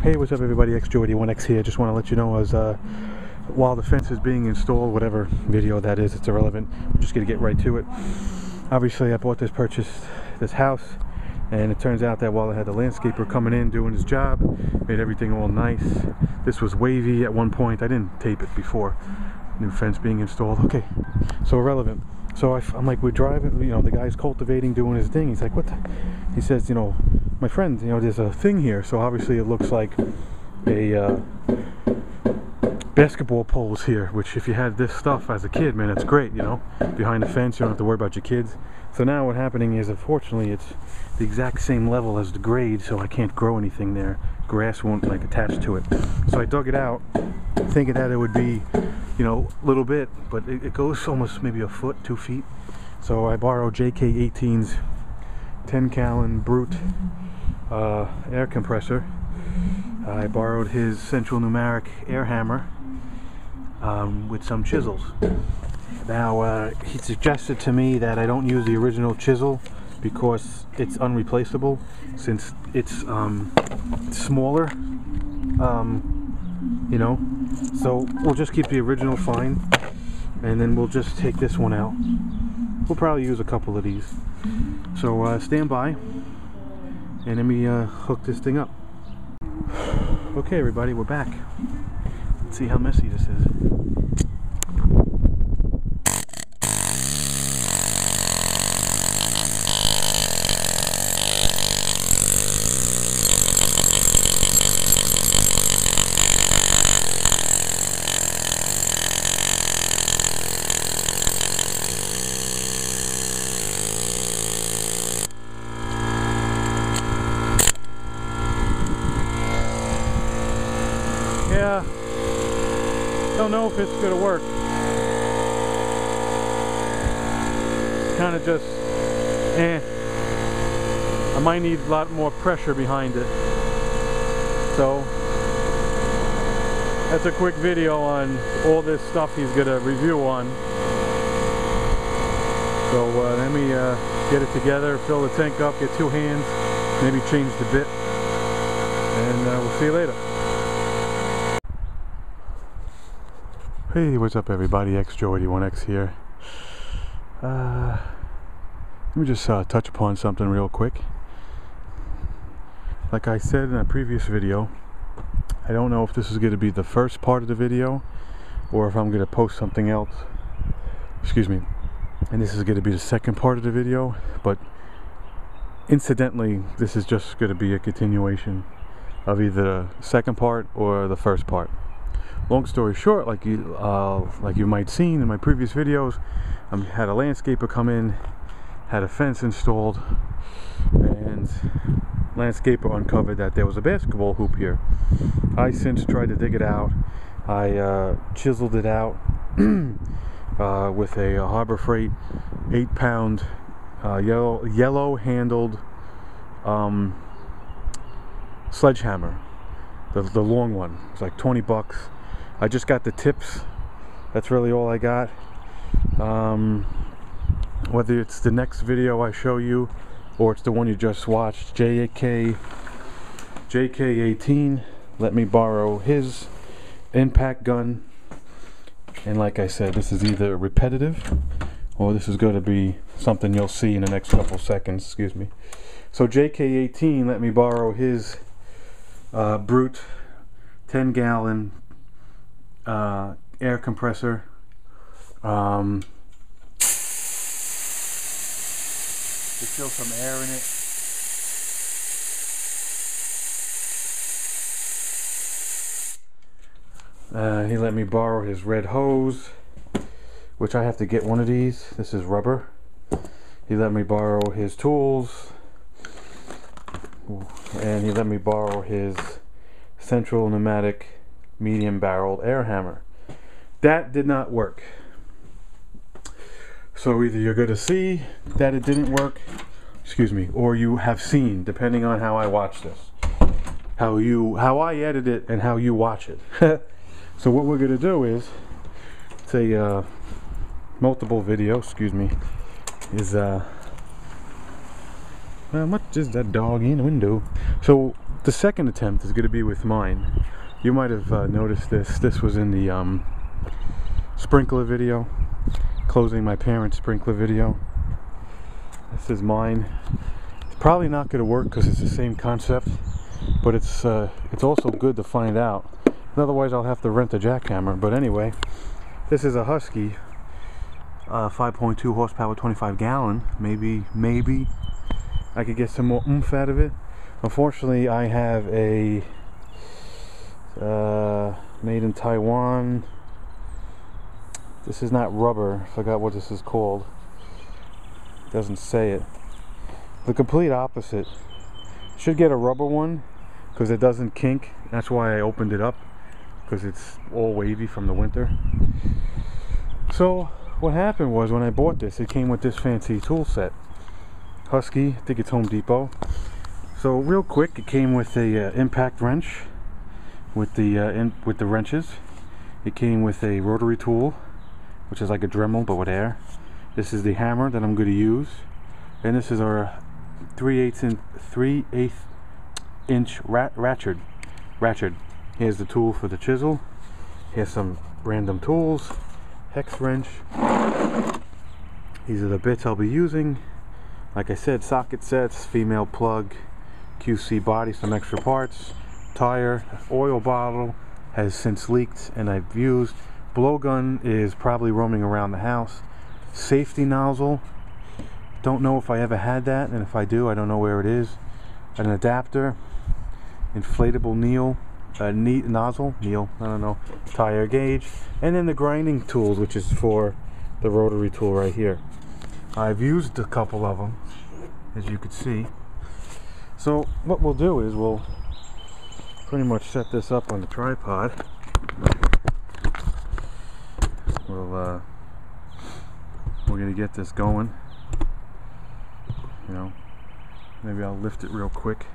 Hey, what's up everybody, XJoe81X here. Just want to let you know as while the fence is being installed, whatever video that is, it's irrelevant. I'm just going to get right to it. Obviously I purchased this house, and it turns out that while I had the landscaper coming in doing his job, made everything all nice. This was wavy at one point. I didn't tape it before. New fence being installed. Okay, so irrelevant. So I'm like, we're driving, you know, the guy's cultivating, doing his thing. He's like, what the? He says, you know, my friend, you know, there's a thing here. So obviously it looks like a basketball poles here, which if you had this stuff as a kid, man, it's great, you know, behind the fence, you don't have to worry about your kids. So now what's happening is, unfortunately, it's the exact same level as the grade, so I can't grow anything there. Grass won't like attach to it. So I dug it out, thinking that it would be, you know, a little bit, but it goes almost maybe a foot, 2 feet. So I borrowed JK18's 10-gallon Brute air compressor. I borrowed his Central Numeric air hammer with some chisels. Now he suggested to me that I don't use the original chisel because it's unreplaceable, since it's smaller, you know. So we'll just keep the original fine, and then we'll just take this one out. We'll probably use a couple of these. So stand by, and let me hook this thing up. Okay everybody, we're back. Let's see how messy this is. Yeah, don't know if it's gonna work. Kind of just, I might need a lot more pressure behind it. So that's a quick video on all this stuff he's gonna review on. So let me get it together, fill the tank up, get 2 hands, maybe change the bit, and we'll see you later. Hey, what's up everybody, XJoe81X here. Let me just touch upon something real quick. Like I said in a previous video, I don't know if this is going to be the first part of the video or if I'm going to post something else, excuse me, and this is going to be the second part of the video, but incidentally this is just going to be a continuation of either the second part or the first part. Long story short, like you might seen in my previous videos, I had a landscaper come in, had a fence installed, and landscaper uncovered that there was a basketball hoop here. I since tried to dig it out. I chiseled it out with a Harbor Freight 8-pound yellow handled sledgehammer, the long one. It's like 20 bucks. I just got the tips. That's really all I got. Whether it's the next video I show you or it's the one you just watched, JK18 let me borrow his impact gun, and like I said, this is either repetitive or this is going to be something you'll see in the next couple seconds. Excuse me. So JK18 let me borrow his Brute 10-gallon air compressor. There's still some air in it. He let me borrow his red hose, which I have to get one of these. This is rubber. He let me borrow his tools, and he let me borrow his Central Pneumatic medium barreled air hammer. That did not work. So either you're going to see that it didn't work, excuse me, or you have seen, depending on how I watch this, how I edit it and how you watch it. So what we're going to do is, it's a multiple video, excuse me, is what is that dog in the window? So the second attempt is going to be with mine. You might have noticed this. This was in the sprinkler video, closing my parents' sprinkler video. This is mine. It's probably not going to work because it's the same concept, but it's also good to find out. Otherwise, I'll have to rent a jackhammer. But anyway, this is a Husky, 5.2 horsepower, 25 gallon. Maybe I could get some more oomph out of it. Unfortunately, I have a made in Taiwan. This is not rubber. I forgot what this is called. It doesn't say it. The complete opposite. Should get a rubber one because it doesn't kink. That's why I opened it up, because it's all wavy from the winter. So what happened was, when I bought this, it came with this fancy tool set. Husky, I think it's Home Depot. So real quick, it came with a impact wrench with the wrenches. It came with a rotary tool, which is like a Dremel but with air. This is the hammer that I'm going to use, and this is our 3/8 inch ratchet. Here's the tool for the chisel. Here's some random tools, hex wrench. These are the bits I'll be using. Like I said, socket sets, female plug, QC body, some extra parts, tire, oil bottle has since leaked and I've used. Blowgun is probably roaming around the house. Safety nozzle, don't know if I ever had that, and if I do, I don't know where it is. An adapter, inflatable nozzle, I don't know, tire gauge, and then the grinding tools, which is for the rotary tool right here. I've used a couple of them, as you can see. So what we'll do is we'll pretty much set this up on the tripod. We're gonna get this going. You know, maybe I'll lift it real quick.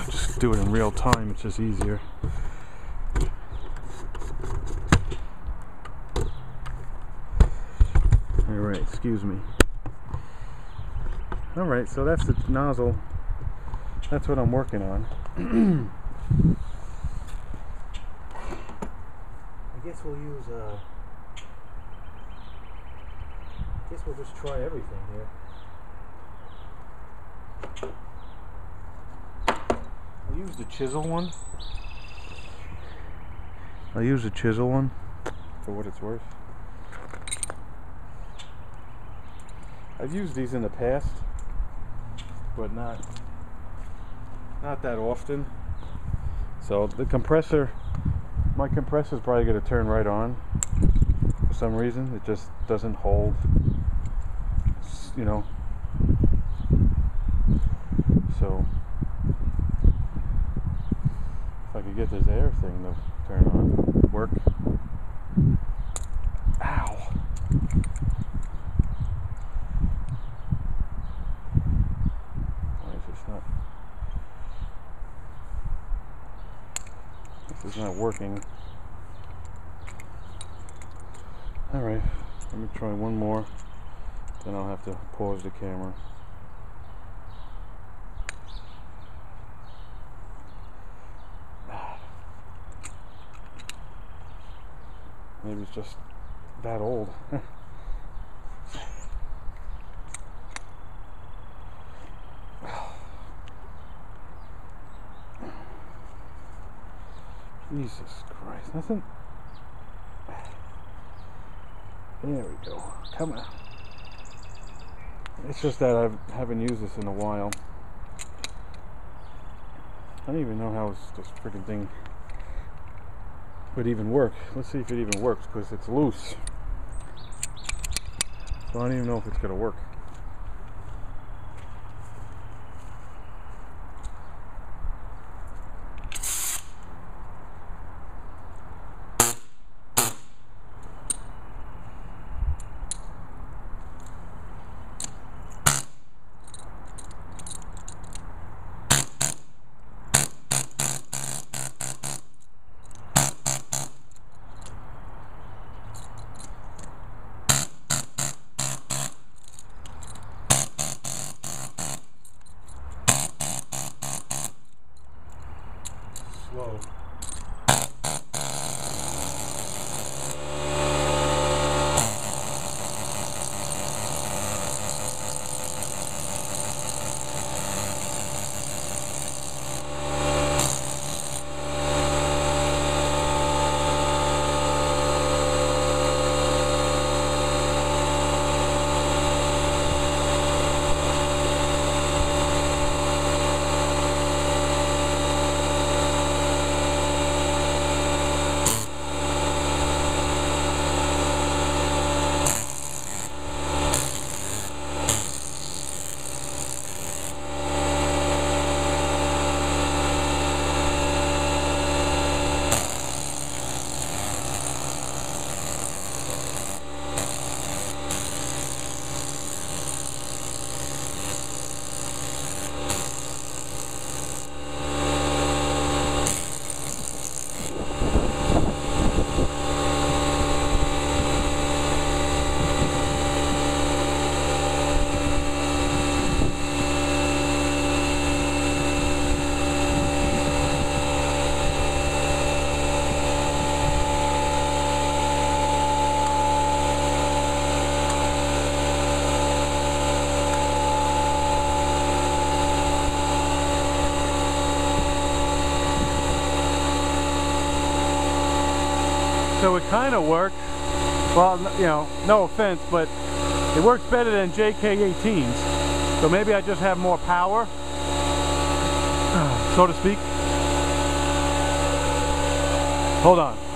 Just do it in real time, it's just easier. Alright, excuse me. Alright, so that's the nozzle. That's what I'm working on. I guess we'll use I guess we'll just try everything here. I'll use the chisel one. I'll use the chisel one for what it's worth. I've used these in the past, but not that often. So the compressor, my compressor is probably going to turn right on for some reason. It just doesn't hold, you know. So if I could get this air thing to turn on, work. Ow. Why is this not? This is not working. Alright, let me try one more, then I'll have to pause the camera. Maybe it's just that old. Jesus Christ, nothing. There we go. Come on. It's just that I haven't used this in a while. I don't even know how this freaking thing would even work. Let's see if it even works, because it's loose. So I don't even know if it's going to work. Uh-oh. So it kind of works. Well, you know, no offense, but it works better than JK18s. So maybe I just have more power, so to speak. Hold on.